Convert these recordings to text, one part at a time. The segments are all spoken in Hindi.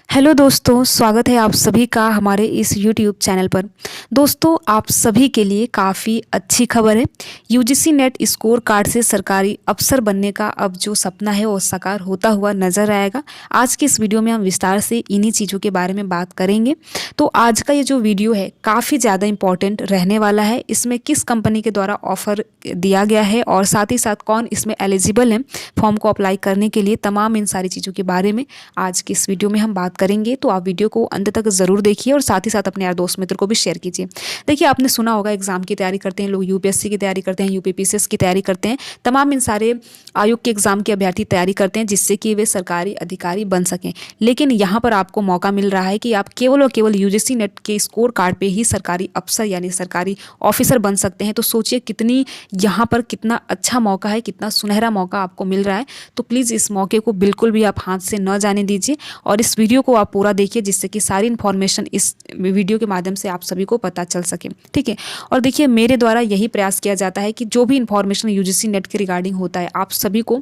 हेलो दोस्तों, स्वागत है आप सभी का हमारे इस यूट्यूब चैनल पर। दोस्तों, आप सभी के लिए काफ़ी अच्छी खबर है। यूजीसी नेट स्कोर कार्ड से सरकारी अफसर बनने का अब जो सपना है वो साकार होता हुआ नजर आएगा। आज की इस वीडियो में हम विस्तार से इन्हीं चीज़ों के बारे में बात करेंगे। तो आज का ये जो वीडियो है काफ़ी ज़्यादा इंपॉर्टेंट रहने वाला है। इसमें किस कंपनी के द्वारा ऑफर दिया गया है और साथ ही साथ कौन इसमें एलिजिबल है फॉर्म को अप्लाई करने के लिए, तमाम इन सारी चीज़ों के बारे में आज की इस वीडियो में हम बात करेंगे। तो आप वीडियो को अंत तक ज़रूर देखिए और साथ ही साथ अपने यार दोस्त मित्र को भी शेयर कीजिए। देखिए, आपने सुना होगा एग्जाम की तैयारी करते हैं लोग, यूपीएससी की तैयारी करते हैं, यूपीपीसीएस की तैयारी करते हैं, तमाम इन सारे आयोग के एग्जाम के अभ्यर्थी तैयारी करते हैं जिससे कि वे सरकारी अधिकारी बन सकें। लेकिन यहाँ पर आपको मौका मिल रहा है कि आप केवल और केवल यूजीसी नेट के स्कोर कार्ड पे ही सरकारी अफसर यानी सरकारी ऑफिसर बन सकते हैं। तो सोचिए कितनी यहाँ पर कितना अच्छा मौका है, कितना सुनहरा मौका आपको मिल रहा है। तो प्लीज़ इस मौके को बिल्कुल भी आप हाथ से न जाने दीजिए और इस वीडियो को आप पूरा देखिए जिससे कि सारी इन्फॉर्मेशन इस वीडियो के माध्यम से आप सभी को पता चल सके। ठीक है। और देखिए, मेरे द्वारा यही प्रयास किया जाता है कि जो भी इन्फॉर्मेशन यूजीसी नेट के रिगार्डिंग होता है आप सभी को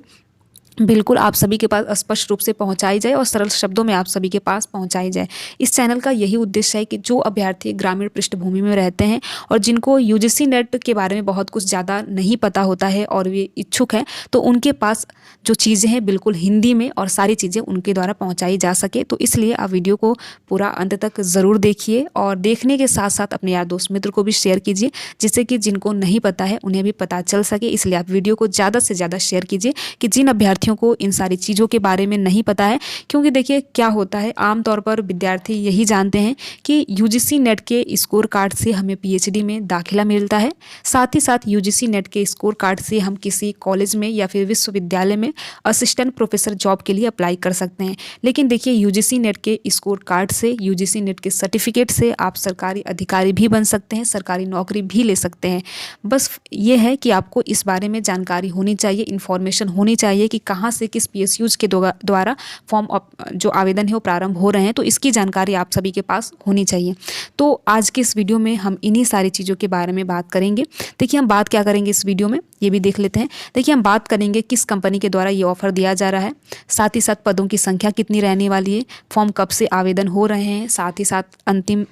बिल्कुल आप सभी के पास स्पष्ट रूप से पहुंचाई जाए और सरल शब्दों में आप सभी के पास पहुंचाई जाए। इस चैनल का यही उद्देश्य है कि जो अभ्यर्थी ग्रामीण पृष्ठभूमि में रहते हैं और जिनको यूजीसी नेट के बारे में बहुत कुछ ज़्यादा नहीं पता होता है और वे इच्छुक हैं, तो उनके पास जो चीज़ें हैं बिल्कुल हिंदी में और सारी चीज़ें उनके द्वारा पहुँचाई जा सके। तो इसलिए आप वीडियो को पूरा अंत तक ज़रूर देखिए और देखने के साथ साथ अपने यार दोस्त मित्र को भी शेयर कीजिए जिससे कि जिनको नहीं पता है उन्हें भी पता चल सके। इसलिए आप वीडियो को ज़्यादा से ज़्यादा शेयर कीजिए कि जिन अभ्यर्थियों को इन सारी चीज़ों के बारे में नहीं पता है। क्योंकि देखिए क्या होता है, आमतौर पर विद्यार्थी यही जानते हैं कि यूजीसी नेट के स्कोर कार्ड से हमें पीएचडी में दाखिला मिलता है, साथ ही साथ यूजीसी नेट के स्कोर कार्ड से हम किसी कॉलेज में या फिर विश्वविद्यालय में असिस्टेंट प्रोफेसर जॉब के लिए अप्लाई कर सकते हैं। लेकिन देखिए, यूजीसी नेट के स्कोर कार्ड से, यूजीसी नेट के सर्टिफिकेट से आप सरकारी अधिकारी भी बन सकते हैं, सरकारी नौकरी भी ले सकते हैं। बस ये है कि आपको इस बारे में जानकारी होनी चाहिए, इन्फॉर्मेशन होनी चाहिए कि कहाँ से किस पीएसयूज के द्वारा फॉर्म जो आवेदन है वो प्रारंभ हो रहे हैं। तो इसकी जानकारी आप सभी के पास होनी चाहिए। तो आज के इस वीडियो में हम इन्हीं सारी चीज़ों के बारे में बात करेंगे। देखिए, हम बात क्या करेंगे इस वीडियो में ये भी देख लेते हैं। देखिए, हम बात करेंगे किस कंपनी के द्वारा ये ऑफर दिया जा रहा है, साथ ही साथ पदों की संख्या कितनी रहने वाली है, फॉर्म कब से आवेदन हो रहे हैं, साथ ही साथ अंतिम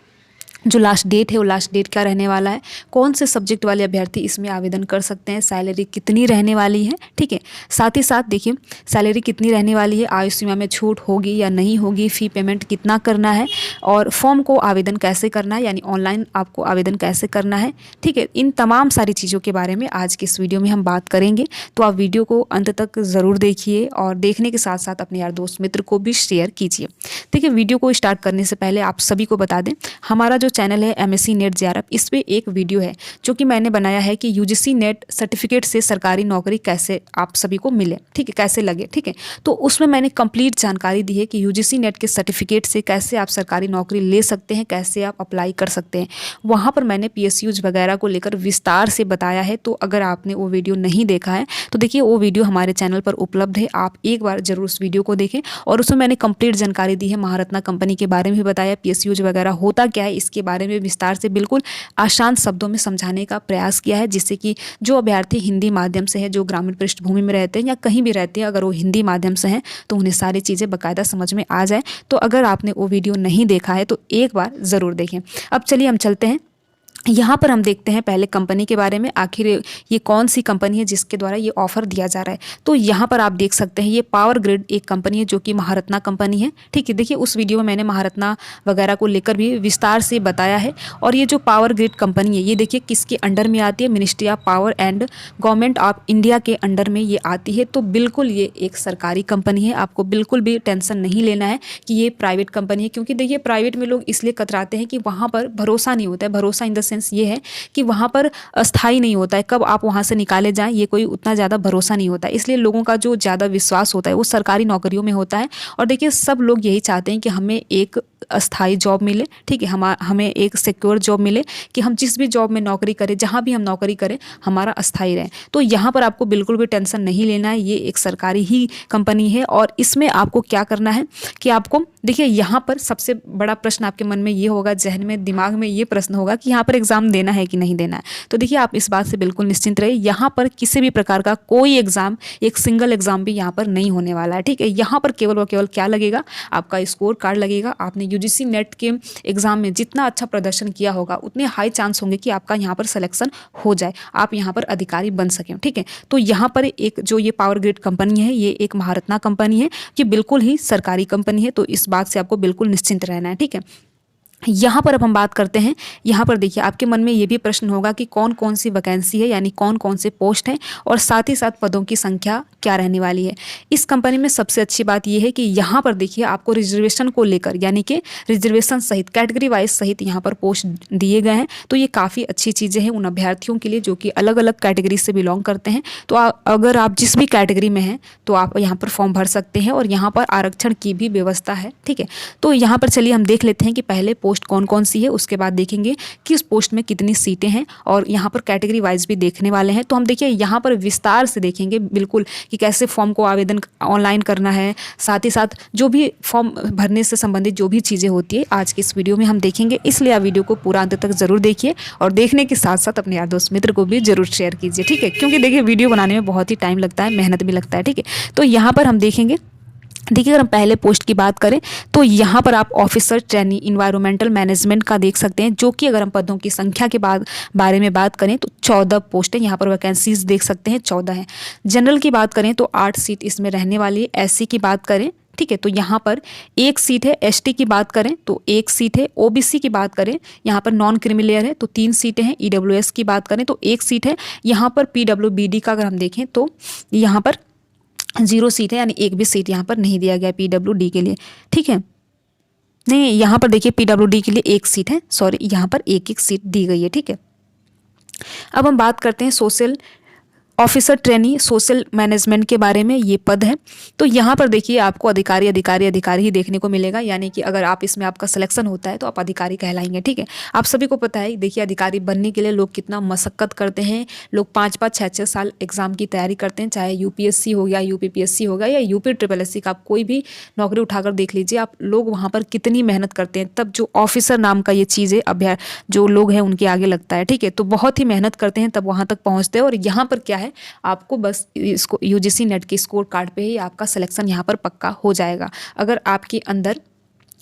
जो लास्ट डेट है वो लास्ट डेट क्या रहने वाला है, कौन से सब्जेक्ट वाले अभ्यर्थी इसमें आवेदन कर सकते हैं, सैलरी कितनी रहने वाली है। ठीक है। साथ ही साथ देखिए सैलरी कितनी रहने वाली है, आयु सीमा में छूट होगी या नहीं होगी, फ़ी पेमेंट कितना करना है और फॉर्म को आवेदन कैसे करना है यानी ऑनलाइन आपको आवेदन कैसे करना है। ठीक है। इन तमाम सारी चीज़ों के बारे में आज की इस वीडियो में हम बात करेंगे। तो आप वीडियो को अंत तक ज़रूर देखिए और देखने के साथ साथ अपने यार दोस्त मित्र को भी शेयर कीजिए। देखिए, वीडियो को स्टार्ट करने से पहले आप सभी को बता दें, हमारा जो चैनल है एमएससी नेट जेआरएफ, इस पे एक वीडियो है जो कि मैंने बनाया है कि यूजीसी नेट सर्टिफिकेट से सरकारी नौकरी कैसे आप सभी को मिले। ठीक है, कैसे लगे। ठीक है। तो उसमें मैंने कंप्लीट जानकारी दी है कि यूजीसी नेट के सर्टिफिकेट से कैसे आप सरकारी नौकरी ले सकते हैं, कैसे आप अप्लाई कर सकते हैं। वहाँ पर मैंने पीएसयूज वगैरह को लेकर विस्तार से बताया है। तो अगर आपने वो वीडियो नहीं देखा है तो देखिए वो वीडियो हमारे चैनल पर उपलब्ध है, आप एक बार जरूर उस वीडियो को देखें। और उसमें मैंने कंप्लीट जानकारी दी है, महारत्ना कंपनी के बारे में भी बताया, पीएसयूज वगैरह होता क्या है इसके बारे में विस्तार से बिल्कुल आसान शब्दों में समझाने का प्रयास किया है जिससे कि जो अभ्यर्थी हिंदी माध्यम से है, जो ग्रामीण पृष्ठभूमि में रहते हैं या कहीं भी रहते हैं, अगर वो हिंदी माध्यम से हैं तो उन्हें सारी चीज़ें बाकायदा समझ में आ जाए। तो अगर आपने वो वीडियो नहीं देखा है तो एक बार ज़रूर देखें। अब चलिए हम चलते हैं, यहाँ पर हम देखते हैं पहले कंपनी के बारे में, आखिर ये कौन सी कंपनी है जिसके द्वारा ये ऑफर दिया जा रहा है। तो यहाँ पर आप देख सकते हैं ये पावर ग्रिड एक कंपनी है जो कि महारत्ना कंपनी है। ठीक है। देखिए, उस वीडियो में मैंने महारत्ना वगैरह को लेकर भी विस्तार से बताया है। और ये जो पावर ग्रिड कंपनी है ये देखिए किसके अंडर में आती है, ministry of power and government of India के अंडर में ये आती है। तो बिल्कुल ये एक सरकारी कंपनी है, आपको बिल्कुल भी टेंशन नहीं लेना है कि ये प्राइवेट कंपनी है। क्योंकि देखिए प्राइवेट में लोग इसलिए कतराते हैं कि वहाँ पर भरोसा नहीं होता है। भरोसा इन द सेंस ये है कि वहाँ पर अस्थाई नहीं होता है, कब आप वहाँ से निकाले जाएं ये कोई उतना ज़्यादा भरोसा नहीं होता है। इसलिए लोगों का जो ज़्यादा विश्वास होता है वो सरकारी नौकरियों में होता है। और देखिए सब लोग यही चाहते हैं कि हमें एक अस्थाई जॉब मिले। ठीक है। हमें एक सिक्योर जॉब मिले कि हम जिस भी जॉब में नौकरी करें, जहाँ भी हम नौकरी करें, हमारा अस्थाई रहे। तो यहाँ पर आपको बिल्कुल भी टेंशन नहीं लेना है, ये एक सरकारी ही कंपनी है। और इसमें आपको क्या करना है कि आपको देखिए यहाँ पर सबसे बड़ा प्रश्न आपके मन में ये होगा, जहन में दिमाग में ये प्रश्न होगा कि यहाँ पर पर एग्ज़ाम देना है कि नहीं देना है। तो देखिए आप इस बात से बिल्कुल निश्चिंत रहिए, यहाँ पर किसी भी प्रकार का कोई एग्ज़ाम, एक सिंगल एग्ज़ाम भी यहाँ पर नहीं होने वाला है, ठीक है। यहाँ पर केवल और केवल क्या लगेगा, आपका स्कोर कार्ड लगेगा। आपने यूजीसी नेट के एग्ज़ाम में जितना अच्छा प्रदर्शन किया होगा उतने हाई चांस होंगे कि आपका यहाँ पर सिलेक्शन हो जाए, आप यहाँ पर अधिकारी बन सकें, ठीक है। तो यहाँ पर एक जो ये पावर ग्रिड कंपनी है, ये एक महारत्ना कंपनी है, ये बिल्कुल ही सरकारी कंपनी है, तो इस बात से आपको बिल्कुल निश्चिंत रहना है, ठीक है। यहाँ पर अब हम बात करते हैं, यहाँ पर देखिए आपके मन में ये भी प्रश्न होगा कि कौन कौन सी वैकेंसी है, यानी कौन कौन से पोस्ट हैं और साथ ही साथ पदों की संख्या क्या रहने वाली है। इस कंपनी में सबसे अच्छी बात यह है कि यहाँ पर देखिए आपको रिजर्वेशन को लेकर, यानी कि रिजर्वेशन सहित कैटेगरी वाइज सहित यहाँ पर पोस्ट दिए गए हैं। तो ये काफ़ी अच्छी चीज़ें हैं उन अभ्यर्थियों के लिए जो कि अलग अलग कैटेगरी से बिलोंग करते हैं। तो अगर आप जिस भी कैटेगरी में हैं तो आप यहाँ पर फॉर्म भर सकते हैं और यहाँ पर आरक्षण की भी व्यवस्था है, ठीक है। तो यहाँ पर चलिए हम देख लेते हैं कि पहले पोस्ट कौन कौन सी है, उसके बाद देखेंगे कि उस पोस्ट में कितनी सीटें हैं और यहाँ पर कैटेगरी वाइज भी देखने वाले हैं। तो हम देखिए यहाँ पर विस्तार से देखेंगे बिल्कुल कि कैसे फॉर्म को आवेदन ऑनलाइन करना है, साथ ही साथ जो भी फॉर्म भरने से संबंधित जो भी चीज़ें होती है आज की इस वीडियो में हम देखेंगे। इसलिए आप वीडियो को पूरा अंत तक जरूर देखिए और देखने के साथ साथ अपने यार दोस्त मित्र को भी जरूर शेयर कीजिए, ठीक है, क्योंकि देखिए वीडियो बनाने में बहुत ही टाइम लगता है, मेहनत भी लगता है, ठीक है। तो यहाँ पर हम देखेंगे, देखिए अगर हम पहले पोस्ट की बात करें तो यहाँ पर आप ऑफिसर ट्रेनी इन्वायरमेंटल मैनेजमेंट का देख सकते हैं, जो कि अगर हम पदों की संख्या के बारे में बात करें तो 14 पोस्ट है। यहाँ पर वैकेंसीज देख सकते हैं 14 है। जनरल की बात करें तो 8 सीट इसमें रहने वाली है। एससी की बात करें, ठीक है, तो यहाँ पर 1 सीट है। एसटी की बात करें तो 1 सीट है। ओबीसी की बात करें यहाँ पर नॉन क्रीमिलेयर है तो 3 सीटें हैं। ईडब्ल्यूएस की बात करें तो 1 सीट है। यहाँ पर पीडब्ल्यूबीडी का अगर हम देखें तो यहाँ पर 0 सीट है, यानी एक भी सीट यहाँ पर नहीं दिया गया पीडब्ल्यूडी के लिए, ठीक है। नहीं, यहाँ पर देखिए पीडब्ल्यूडी के लिए 1 सीट है, सॉरी, यहाँ पर एक सीट दी गई है, ठीक है। अब हम बात करते हैं social officer trainee social management के बारे में, ये पद है। तो यहाँ पर देखिए आपको अधिकारी अधिकारी अधिकारी ही देखने को मिलेगा, यानी कि अगर आप इसमें आपका सिलेक्शन होता है तो आप अधिकारी कहलाएंगे, ठीक है। आप सभी को पता है, देखिए अधिकारी बनने के लिए लोग कितना मशक्कत करते हैं। लोग 5-5 6-6 साल एग्जाम की तैयारी करते हैं, चाहे यूपीएससी हो गया, यूपीपीएससी हो गया या यूपी-SSS का, आप कोई भी नौकरी उठाकर देख लीजिए, आप लोग वहाँ पर कितनी मेहनत करते हैं, तब जो ऑफिसर नाम का ये चीज़ है जो लोग हैं उनके आगे लगता है, ठीक है। तो बहुत ही मेहनत करते हैं तब वहाँ तक पहुँचते हैं। और यहाँ पर क्या है, आपको बस इसको यूजीसी नेट के स्कोर कार्ड पे ही आपका सिलेक्शन यहाँ पर पक्का हो जाएगा।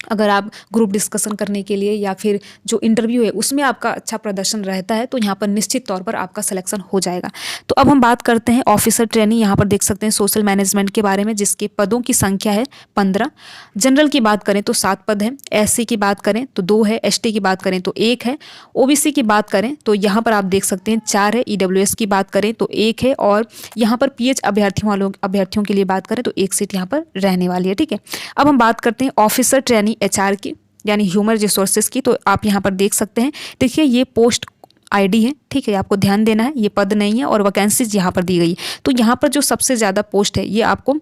अगर आप ग्रुप डिस्कशन करने के लिए या फिर जो इंटरव्यू है उसमें आपका अच्छा प्रदर्शन रहता है तो यहाँ पर निश्चित तौर पर आपका सिलेक्शन हो जाएगा। तो अब हम बात करते हैं ऑफिसर ट्रेनी, यहाँ पर देख सकते हैं सोशल मैनेजमेंट के बारे में, जिसके पदों की संख्या है 15। जनरल की बात करें तो 7 पद है। एससी की बात करें तो 2 है। एसटी की बात करें तो 1 है। ओबीसी की बात करें तो यहाँ पर आप देख सकते हैं 4 है। ईडब्ल्यूएस की बात करें तो 1 है। और यहाँ पर पीएच अभ्यर्थियों के लिए बात करें तो 1 सीट यहाँ पर रहने वाली है, ठीक है। अब हम बात करते हैं ऑफिसर ट्रेनी एचआर की, यानी ह्यूमन रिसोर्सेज की। तो आप यहाँ पर देख सकते हैं, देखिए ये पोस्ट आईडी है, ठीक है, आपको ध्यान देना है, ये पद नहीं है और वैकेंसीज यहाँ पर दी गई। तो यहाँ पर जो सबसे ज़्यादा पोस्ट है ये आपको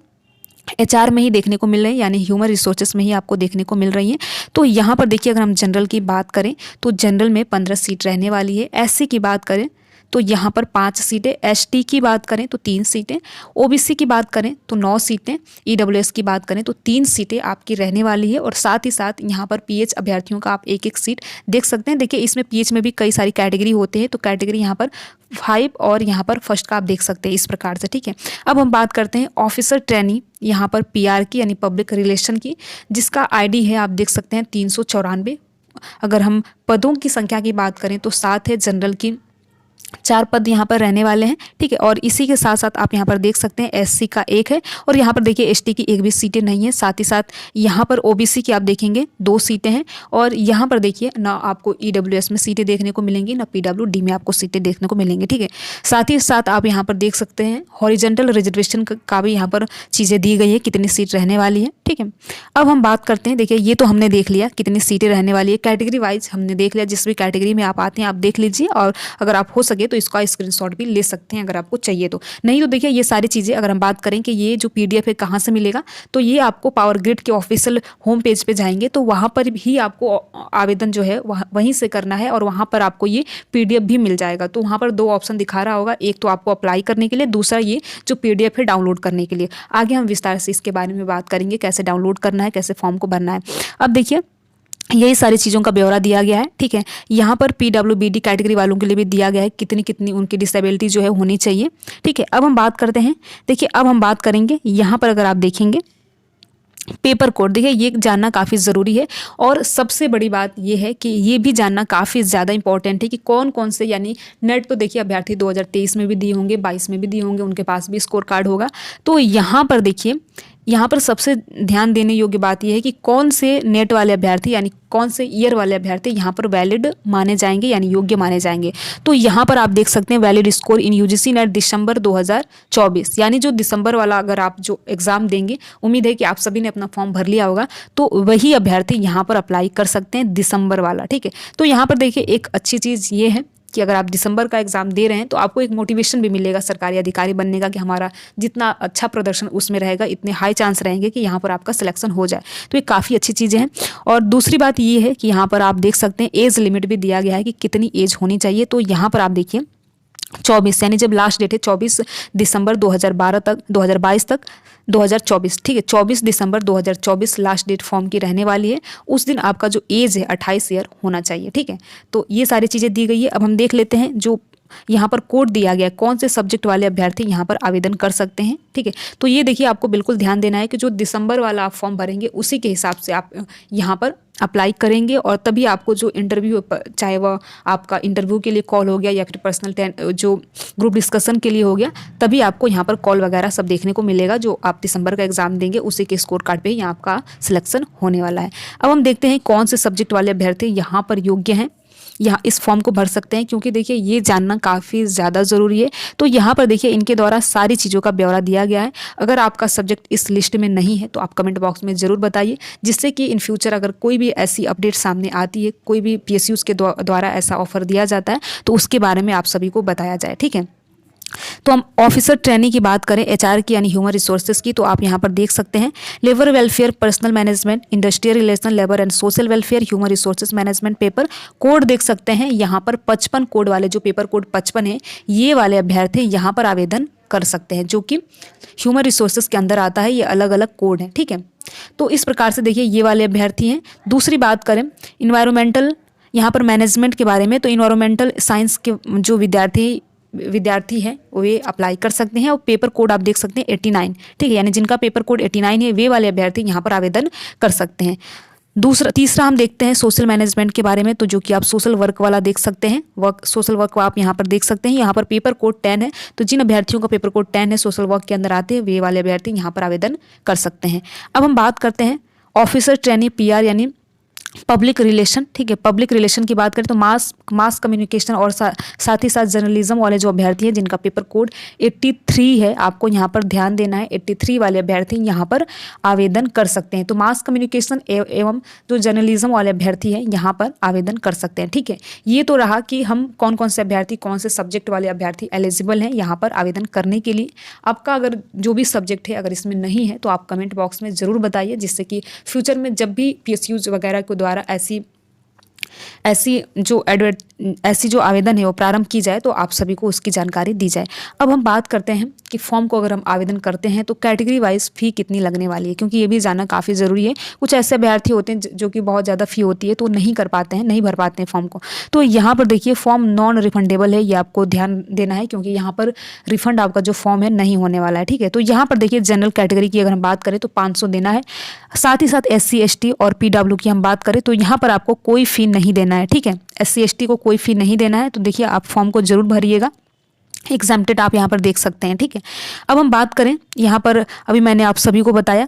एचआर में ही देखने को मिल रही है, यानी ह्यूमन रिसोर्सेज में ही आपको देखने को मिल रही है। तो यहाँ पर देखिए अगर हम जनरल की बात करें तो जनरल में 15 सीट रहने वाली है। एससी की बात करें तो यहाँ पर 5 सीटें। एसटी की बात करें तो 3 सीटें। ओबीसी की बात करें तो 9 सीटें। ईडब्ल्यूएस की बात करें तो 3 सीटें आपकी रहने वाली है। और साथ ही साथ यहाँ पर पीएच अभ्यर्थियों का आप 1-1 सीट देख सकते हैं। देखिए इसमें पीएच में भी कई सारी कैटेगरी होते हैं, तो कैटेगरी यहाँ पर 5 और यहाँ पर फर्स्ट का आप देख सकते हैं इस प्रकार से, ठीक है। अब हम बात करते हैं ऑफिसर ट्रेनी यहाँ पर पीआर की, यानी पब्लिक रिलेशन की, जिसका आईडी है आप देख सकते हैं 394। अगर हम पदों की संख्या की बात करें तो 7 है। जनरल की 4 पद यहाँ पर रहने वाले हैं, ठीक है। और इसी के साथ साथ आप यहाँ पर देख सकते हैं एससी का 1 है। और यहाँ पर देखिए एसटी की 1 भी सीटें नहीं है। साथ ही साथ यहाँ पर ओबीसी की आप देखेंगे 2 सीटें हैं। और यहाँ पर देखिए ना आपको ईडब्ल्यूएस में सीटें देखने को मिलेंगी, ना पीडब्ल्यूडी में आपको सीटें देखने को मिलेंगी, ठीक है। साथ ही साथ आप यहाँ पर देख सकते हैं हॉरिजेंटल रिजर्वेशन का भी यहाँ पर चीज़ें दी गई है, कितनी सीट रहने वाली है, ठीक है। अब हम बात करते हैं, देखिए ये तो हमने देख लिया कितनी सीटें रहने वाली है, कैटेगरी वाइज हमने देख लिया। जिस भी कैटेगरी में आप आते हैं आप देख लीजिए, और अगर आप हो सके तो इसका स्क्रीनशॉट भी ले सकते हैं अगर आपको चाहिए तो। नहीं तो देखिए ये सारी चीज़ें अगर हम बात करें कि ये जो पीडीएफ है कहाँ से मिलेगा, तो ये आपको पावर ग्रिड के ऑफिशियल होम पेज पे जाएंगे तो वहाँ पर भी आपको आवेदन जो है वहीं से करना है, और वहाँ पर आपको ये पीडीएफ भी मिल जाएगा। तो वहाँ पर 2 ऑप्शन दिखा रहा होगा, एक तो आपको अप्लाई करने के लिए, दूसरा ये जो पीडीएफ है डाउनलोड करने के लिए। आगे हम विस्तार से इसके बारे में बात करेंगे, कैसे डाउनलोड करना है, कैसे फॉर्म को भरना है। अब देखिए यही सारी चीज़ों का ब्यौरा दिया गया है। ठीक है, यहाँ पर पीडब्ल्यूबीडी कैटेगरी वालों के लिए भी दिया गया है कितनी कितनी उनकी डिसेबिलिटी जो है होनी चाहिए। ठीक है, अब हम बात करते हैं, देखिए अब हम बात करेंगे यहाँ पर अगर आप देखेंगे पेपर कोड, देखिए ये जानना काफ़ी ज़रूरी है। और सबसे बड़ी बात ये है कि ये भी जानना काफ़ी ज़्यादा इंपॉर्टेंट है कि कौन कौन से, यानी नेट तो देखिए अभ्यर्थी 2023 में भी दिए होंगे, 22 में भी दिए होंगे, उनके पास भी स्कोर कार्ड होगा। तो यहाँ पर देखिए, यहाँ पर सबसे ध्यान देने योग्य बात यह है कि कौन से नेट वाले अभ्यर्थी यानी कौन से ईयर वाले अभ्यर्थी यहाँ पर वैलिड माने जाएंगे यानी योग्य माने जाएंगे। तो यहाँ पर आप देख सकते हैं valid score in UGC NET December 2024, यानी जो दिसंबर वाला अगर आप जो एग्ज़ाम देंगे, उम्मीद है कि आप सभी ने अपना फॉर्म भर लिया होगा, तो वही अभ्यर्थी यहाँ पर अप्लाई कर सकते हैं दिसंबर वाला। ठीक है, तो यहाँ पर देखिए एक अच्छी चीज़ ये है कि अगर आप दिसंबर का एग्ज़ाम दे रहे हैं तो आपको एक मोटिवेशन भी मिलेगा सरकारी अधिकारी बनने का, कि हमारा जितना अच्छा प्रदर्शन उसमें रहेगा इतने हाई चांस रहेंगे कि यहाँ पर आपका सिलेक्शन हो जाए। तो ये काफ़ी अच्छी चीज़ें हैं। और दूसरी बात ये है कि यहाँ पर आप देख सकते हैं एज लिमिट भी दिया गया है कि कितनी एज होनी चाहिए। तो यहाँ पर आप देखिए 24, यानी जब लास्ट डेट है 24 दिसंबर 2022 तक 2024, ठीक है, 24 दिसंबर 2024 लास्ट डेट फॉर्म की रहने वाली है। उस दिन आपका जो एज है 28 ईयर होना चाहिए। ठीक है, तो ये सारी चीज़ें दी गई है। अब हम देख लेते हैं जो यहाँ पर कोड दिया गया है, कौन से सब्जेक्ट वाले अभ्यर्थी यहाँ पर आवेदन कर सकते हैं। ठीक है, तो ये देखिए आपको बिल्कुल ध्यान देना है कि जो दिसंबर वाला आप फॉर्म भरेंगे उसी के हिसाब से आप यहाँ पर अप्लाई करेंगे, और तभी आपको जो इंटरव्यू, चाहे वह आपका इंटरव्यू के लिए कॉल हो गया या फिर पर्सनल जो ग्रुप डिस्कशन के लिए हो गया, तभी आपको यहाँ पर कॉल वगैरह सब देखने को मिलेगा। जो आप दिसंबर का एग्जाम देंगे उसी के स्कोर कार्ड पे ही यहाँ आपका सिलेक्शन होने वाला है। अब हम देखते हैं कौन से सब्जेक्ट वाले अभ्यर्थी यहाँ पर योग्य हैं, यहाँ इस फॉर्म को भर सकते हैं, क्योंकि देखिए ये जानना काफ़ी ज़्यादा ज़रूरी है। तो यहाँ पर देखिए इनके द्वारा सारी चीज़ों का ब्यौरा दिया गया है। अगर आपका सब्जेक्ट इस लिस्ट में नहीं है तो आप कमेंट बॉक्स में ज़रूर बताइए, जिससे कि इन फ्यूचर अगर कोई भी ऐसी अपडेट सामने आती है, कोई भी PSUs के द्वारा ऐसा ऑफर दिया जाता है, तो उसके बारे में आप सभी को बताया जाए। ठीक है, तो हम ऑफिसर ट्रेनिंग की बात करें, HR की यानी ह्यूमन रिसोर्सेज की, तो आप यहाँ पर देख सकते हैं labour welfare, personal management, industrial relation, labour and social welfare, human resources management. Paper code देख सकते हैं यहाँ पर 55 कोड वाले, जो पेपर कोड 55 है, ये वाले अभ्यर्थी यहाँ पर आवेदन कर सकते हैं, जो कि ह्यूमन रिसोर्सेज के अंदर आता है। ये अलग अलग कोड है। ठीक है, तो इस प्रकार से देखिए ये वाले अभ्यर्थी हैं। दूसरी बात करें इन्वायरमेंटल यहाँ पर मैनेजमेंट के बारे में, तो इन्वायरमेंटल साइंस के जो विद्यार्थी हैं वे अप्लाई कर सकते हैं। और पेपर कोड आप देख सकते हैं 89। ठीक है, यानी जिनका पेपर कोड 89 है वे वाले अभ्यर्थी यहाँ पर आवेदन कर सकते हैं। तीसरा हम देखते हैं सोशल मैनेजमेंट के बारे में, तो जो कि आप सोशल वर्क वाला देख सकते हैं, सोशल वर्क आप यहाँ पर देख सकते हैं। यहाँ पर पेपर कोड 10 है, तो जिन अभ्यर्थियों का पेपर कोड 10 है सोशल वर्क के अंदर आते हैं, वे वाले अभ्यर्थी यहाँ पर आवेदन कर सकते हैं। अब हम बात करते हैं ऑफिसर ट्रेनिंग PR यानी पब्लिक रिलेशन। ठीक है, पब्लिक रिलेशन की बात करें तो मास कम्युनिकेशन और साथ ही साथ जर्नलिज्म वाले जो अभ्यर्थी हैं जिनका पेपर कोड 83 है, आपको यहाँ पर ध्यान देना है, 83 वाले अभ्यर्थी यहाँ पर आवेदन कर सकते हैं। तो मास कम्युनिकेशन एवं जो जर्नलिज्म वाले अभ्यर्थी हैं यहाँ पर आवेदन कर सकते हैं। ठीक है, ये तो रहा कि हम कौन कौन से अभ्यर्थी, कौन से सब्जेक्ट वाले अभ्यर्थी एलिजिबल हैं यहाँ पर आवेदन करने के लिए। आपका अगर जो भी सब्जेक्ट है अगर इसमें नहीं है तो आप कमेंट बॉक्स में ज़रूर बताइए, जिससे कि फ्यूचर में जब भी PSUs वगैरह को द्वारा ऐसी जो आवेदन है वो प्रारंभ की जाए तो आप सभी को उसकी जानकारी दी जाए। अब हम बात करते हैं कि फॉर्म को अगर हम आवेदन करते हैं तो कैटेगरी वाइज फ़ी कितनी लगने वाली है, क्योंकि ये भी जानना काफ़ी ज़रूरी है। कुछ ऐसे अभ्यर्थी होते हैं जो कि बहुत ज़्यादा फ़ी होती है तो नहीं भर पाते हैं फॉर्म को। तो यहाँ पर देखिए फॉर्म नॉन रिफंडेबल है, ये आपको ध्यान देना है, क्योंकि यहाँ पर रिफंड आपका जो फॉर्म है नहीं होने वाला है। ठीक है, तो यहाँ पर देखिए जनरल कैटेगरी की अगर हम बात करें तो 500 देना है। साथ ही साथ SC ST और PW की हम बात करें तो यहाँ पर आपको कोई फ़ी नहीं देना है। ठीक है, SC ST को कोई फ़ी नहीं देना है। तो देखिए आप फॉर्म को ज़रूर भरिएगा, एग्जाम्प्टेड आप यहाँ पर देख सकते हैं। ठीक है, अब हम बात करें यहाँ पर, अभी मैंने आप सभी को बताया,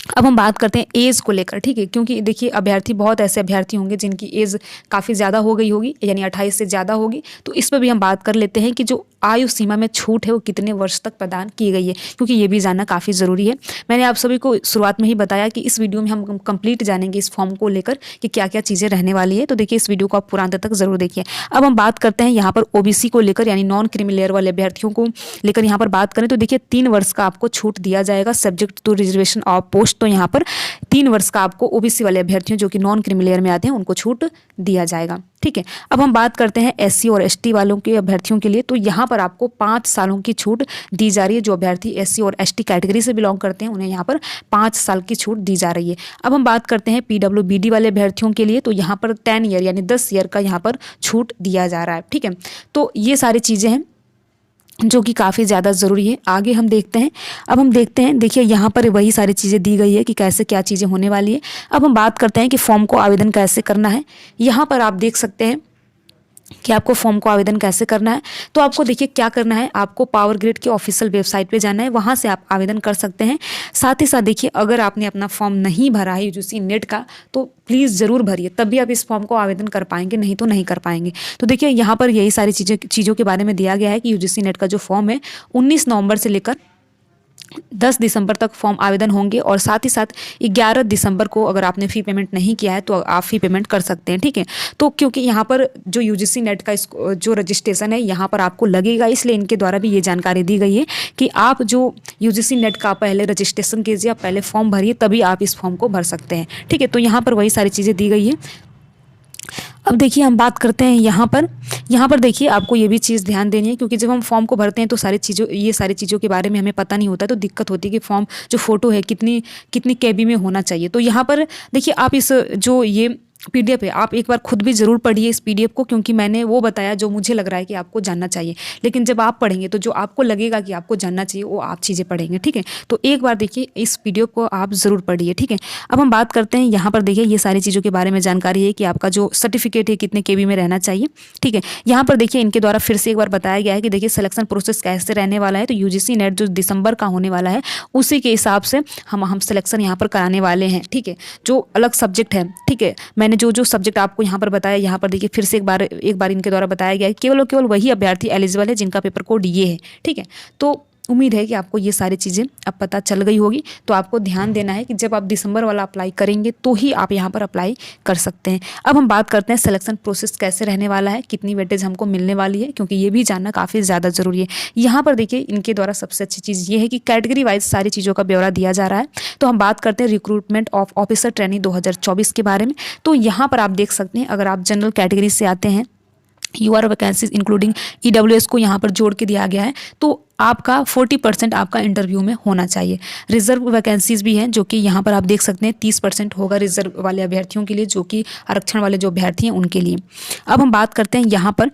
अब हम बात करते हैं एज को लेकर। ठीक है, क्योंकि देखिए अभ्यर्थी, बहुत ऐसे अभ्यर्थी होंगे जिनकी एज काफ़ी ज़्यादा हो गई होगी, यानी 28 से ज़्यादा होगी। तो इस पर भी हम बात कर लेते हैं कि जो आयु सीमा में छूट है वो कितने वर्ष तक प्रदान की गई है, क्योंकि ये भी जानना काफ़ी ज़रूरी है। मैंने आप सभी को शुरुआत में ही बताया कि इस वीडियो में हम कंप्लीट जानेंगे इस फॉर्म को लेकर कि क्या क्या चीज़ें रहने वाली है। तो देखिए इस वीडियो को आप पूरा अंत तक ज़रूर देखिए। अब हम बात करते हैं यहाँ पर OBC को लेकर, यानी नॉन क्रीमी लेयर वाले अभ्यर्थियों को लेकर यहाँ पर बात करें तो देखिए 3 वर्ष का आपको छूट दिया जाएगा, subject to reservation of post. Post तो यहाँ पर 3 वर्ष का आपको ओबीसी वाले अभ्यर्थियों जो कि नॉन क्रीमी लेयर में आते हैं उनको छूट दिया जाएगा। ठीक है, अब हम बात करते हैं एससी और एसटी वालों के अभ्यर्थियों के लिए। तो यहाँ पर आपको 5 सालों की छूट दी जा रही है। जो अभ्यर्थी एससी और एसटी कैटेगरी से बिलोंग करते हैं उन्हें यहाँ पर 5 साल की छूट दी जा रही है। अब हम बात करते हैं पीडब्ल्यूबीडी वाले अभ्यर्थियों के लिए। तो यहाँ पर 10 ईयर यानी 10 ईयर का यहाँ पर छूट दिया जा रहा है। ठीक है, तो ये सारी चीज़ें हैं जो कि काफ़ी ज़्यादा ज़रूरी है। आगे हम देखते हैं। अब हम देखते हैं, देखिए यहाँ पर वही सारी चीज़ें दी गई है कि कैसे क्या चीज़ें होने वाली है। अब हम बात करते हैं कि फॉर्म को आवेदन कैसे करना है। यहाँ पर आप देख सकते हैं कि आपको फॉर्म को आवेदन कैसे करना है। तो आपको देखिए क्या करना है, आपको पावर ग्रिड की ऑफिशियल वेबसाइट पे जाना है, वहाँ से आप आवेदन कर सकते हैं। साथ ही साथ देखिए अगर आपने अपना फॉर्म नहीं भरा है यूजीसी नेट का तो प्लीज़ ज़रूर भरिए, तभी आप इस फॉर्म को आवेदन कर पाएंगे, नहीं तो नहीं कर पाएंगे। तो देखिए यहाँ पर यही सारी चीज़ों के बारे में दिया गया है कि यूजीसी नेट का जो फॉर्म है 19 नवंबर से लेकर 10 दिसंबर तक फॉर्म आवेदन होंगे और साथ ही साथ 11 दिसंबर को अगर आपने फ़ी पेमेंट नहीं किया है तो आप फ़ी पेमेंट कर सकते हैं। ठीक है, तो क्योंकि यहाँ पर जो यूजीसी नेट का जो रजिस्ट्रेशन है यहाँ पर आपको लगेगा, इसलिए इनके द्वारा भी ये जानकारी दी गई है कि आप जो यूजीसी नेट का पहले रजिस्ट्रेशन कीजिए, आप पहले फॉर्म भरिए, तभी आप इस फॉर्म को भर सकते हैं। ठीक है, तो यहाँ पर वही सारी चीज़ें दी गई है। अब देखिए हम बात करते हैं यहाँ पर देखिए आपको ये भी चीज़ ध्यान देनी है, क्योंकि जब हम फॉर्म को भरते हैं तो ये सारी चीज़ों के बारे में हमें पता नहीं होता है, तो दिक्कत होती है कि फॉर्म जो फ़ोटो है कितनी केबी में होना चाहिए। तो यहाँ पर देखिए आप इस जो ये पीडीएफ है आप एक बार खुद भी ज़रूर पढ़िए इस पीडीएफ को, क्योंकि मैंने वो बताया जो मुझे लग रहा है कि आपको जानना चाहिए, लेकिन जब आप पढ़ेंगे तो जो आपको लगेगा कि आपको जानना चाहिए वो आप चीज़ें पढ़ेंगे। ठीक है, तो एक बार देखिए इस पीडीएफ को आप ज़रूर पढ़िए। ठीक है, अब हम बात करते हैं यहाँ पर देखिए ये सारी चीज़ों के बारे में जानकारी है कि आपका जो सर्टिफिकेट है कितने केबी में रहना चाहिए। ठीक है, यहाँ पर देखिए इनके द्वारा फिर से एक बार बताया गया है कि देखिए सिलेक्शन प्रोसेस कैसे रहने वाला है। तो यूजीसी नेट जो दिसंबर का होने वाला है उसी के हिसाब से हम सिलेक्शन यहाँ पर कराने वाले हैं। ठीक है, जो अलग सब्जेक्ट है, ठीक है, मैंने जो सब्जेक्ट आपको यहाँ पर बताया, यहाँ पर देखिए फिर से एक बार इनके द्वारा बताया गया है केवल वही अभ्यर्थी एलिजिबल है जिनका पेपर कोड ये है। ठीक है, तो उम्मीद है कि आपको ये सारी चीज़ें अब पता चल गई होगी। तो आपको ध्यान देना है कि जब आप दिसंबर वाला अप्लाई करेंगे तो ही आप यहाँ पर अप्लाई कर सकते हैं। अब हम बात करते हैं सिलेक्शन प्रोसेस कैसे रहने वाला है, कितनी वेटेज हमको मिलने वाली है, क्योंकि ये भी जानना काफ़ी ज़्यादा ज़रूरी है। यहाँ पर देखिए इनके द्वारा सबसे अच्छी चीज़ ये है कि कैटेगरी वाइज सारी चीज़ों का ब्यौरा दिया जा रहा है। तो हम बात करते हैं रिक्रूटमेंट ऑफ ऑफिसर ट्रेनिंग 2024 के बारे में। तो यहाँ पर आप देख सकते हैं अगर आप जनरल कैटेगरी से आते हैं, यूआर वैकेंसीज इंक्लूडिंग ईडब्ल्यूएस को यहाँ पर जोड़ के दिया गया है, तो आपका 40% आपका इंटरव्यू में होना चाहिए। रिजर्व वैकेंसीज भी हैं जो कि यहाँ पर आप देख सकते हैं 30% होगा रिजर्व वाले अभ्यर्थियों के लिए, जो कि आरक्षण वाले जो अभ्यर्थी हैं उनके लिए। अब हम बात करते हैं यहाँ पर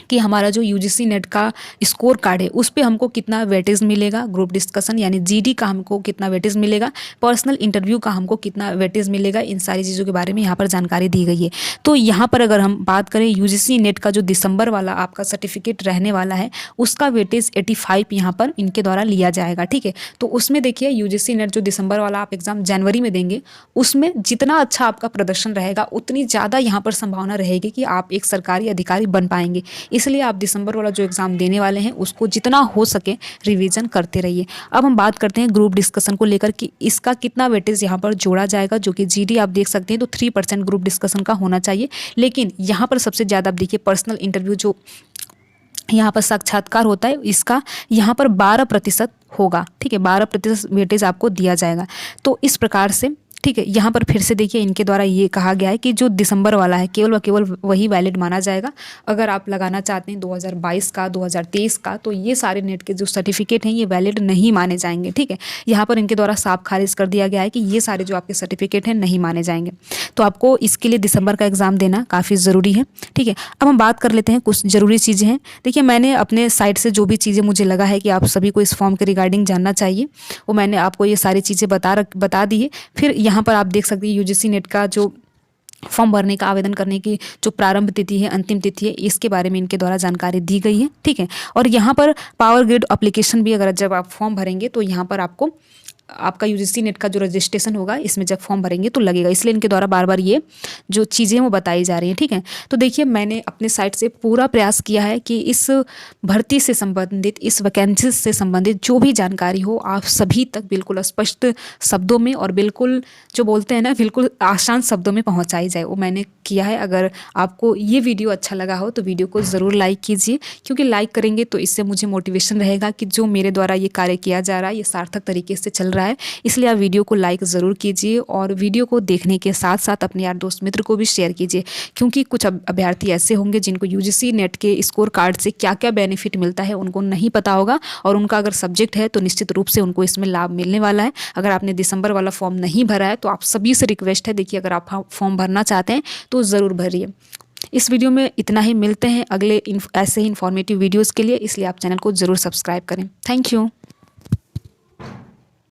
कि हमारा जो यूजीसी नेट का स्कोर कार्ड है उस पे हमको कितना वेटेज मिलेगा, ग्रुप डिस्कशन यानी जीडी का हमको कितना वेटेज मिलेगा, पर्सनल इंटरव्यू का हमको कितना वेटेज मिलेगा, इन सारी चीज़ों के बारे में यहाँ पर जानकारी दी गई है। तो यहाँ पर अगर हम बात करें यूजीसी नेट का जो दिसंबर वाला आपका सर्टिफिकेट रहने वाला है उसका वेटेज 85 यहाँ पर इनके द्वारा लिया जाएगा। ठीक है, तो उसमें देखिए यूजीसी नेट जो दिसंबर वाला आप एग्ज़ाम जनवरी में देंगे उसमें जितना अच्छा आपका प्रदर्शन रहेगा उतनी ज़्यादा यहाँ पर संभावना रहेगी कि आप एक सरकारी अधिकारी बन पाएंगे। इसलिए आप दिसंबर वाला जो एग्ज़ाम देने वाले हैं उसको जितना हो सके रिवीजन करते रहिए। अब हम बात करते हैं ग्रुप डिस्कशन को लेकर कि इसका कितना वेटेज यहाँ पर जोड़ा जाएगा, जो कि जीडी आप देख सकते हैं तो 3% ग्रुप डिस्कशन का होना चाहिए। लेकिन यहाँ पर सबसे ज़्यादा आप देखिए पर्सनल इंटरव्यू जो यहाँ पर साक्षात्कार होता है इसका यहाँ पर 12% होगा। ठीक है, 12% वेटेज आपको दिया जाएगा। तो इस प्रकार से ठीक है, यहाँ पर फिर से देखिए इनके द्वारा ये कहा गया है कि जो दिसंबर वाला है केवल वही वैलिड माना जाएगा। अगर आप लगाना चाहते हैं 2022 का 2023 का तो ये सारे नेट के जो सर्टिफिकेट हैं ये वैलिड नहीं माने जाएंगे। ठीक है, यहाँ पर इनके द्वारा साफ खारिज कर दिया गया है कि ये सारे जो आपके सर्टिफिकेट हैं नहीं माने जाएंगे। तो आपको इसके लिए दिसंबर का एग्ज़ाम देना काफ़ी ज़रूरी है। ठीक है, अब हम बात कर लेते हैं कुछ ज़रूरी चीज़ें हैं। देखिए मैंने अपने साइट से जो भी चीज़ें मुझे लगा है कि आप सभी को इस फॉर्म के रिगार्डिंग जानना चाहिए वो मैंने आपको ये सारी चीज़ें बता दी है। फिर यहाँ पर आप देख सकते हैं यूजीसी नेट का जो फॉर्म भरने का आवेदन करने की जो प्रारंभ तिथि है, अंतिम तिथि है, इसके बारे में इनके द्वारा जानकारी दी गई है। ठीक है, और यहाँ पर पावर ग्रिड एप्लीकेशन भी अगर जब आप फॉर्म भरेंगे तो यहाँ पर आपको आपका यूजीसी नेट का जो रजिस्ट्रेशन होगा इसमें जब फॉर्म भरेंगे तो लगेगा, इसलिए इनके द्वारा बार बार ये जो चीज़ें वो बताई जा रही हैं। ठीक है, तो देखिए मैंने अपने साइट से पूरा प्रयास किया है कि इस भर्ती से संबंधित, इस वैकेंसी से संबंधित जो भी जानकारी हो आप सभी तक बिल्कुल स्पष्ट शब्दों में और बिल्कुल जो बोलते हैं ना बिल्कुल आसान शब्दों में पहुँचाई जाए, वो मैंने किया है। अगर आपको ये वीडियो अच्छा लगा हो तो वीडियो को ज़रूर लाइक कीजिए, क्योंकि लाइक करेंगे तो इससे मुझे मोटिवेशन रहेगा कि जो मेरे द्वारा ये कार्य किया जा रहा है ये सार्थक तरीके से चल रहा है। रहा है, इसलिए आप वीडियो को लाइक ज़रूर कीजिए और वीडियो को देखने के साथ साथ अपने यार दोस्त मित्र को भी शेयर कीजिए, क्योंकि कुछ अभ्यर्थी ऐसे होंगे जिनको यूजीसी नेट के स्कोर कार्ड से क्या क्या बेनिफिट मिलता है उनको नहीं पता होगा, और उनका अगर सब्जेक्ट है तो निश्चित रूप से उनको इसमें लाभ मिलने वाला है। अगर आपने दिसंबर वाला फॉर्म नहीं भरा है तो आप सभी से रिक्वेस्ट है, देखिए अगर आप फॉर्म भरना चाहते हैं तो ज़रूर भरिए। इस वीडियो में इतना ही, मिलते हैं अगले ऐसे ही इन्फॉर्मेटिव वीडियोज़ के लिए, इसलिए आप चैनल को ज़रूर सब्सक्राइब करें। Thank you.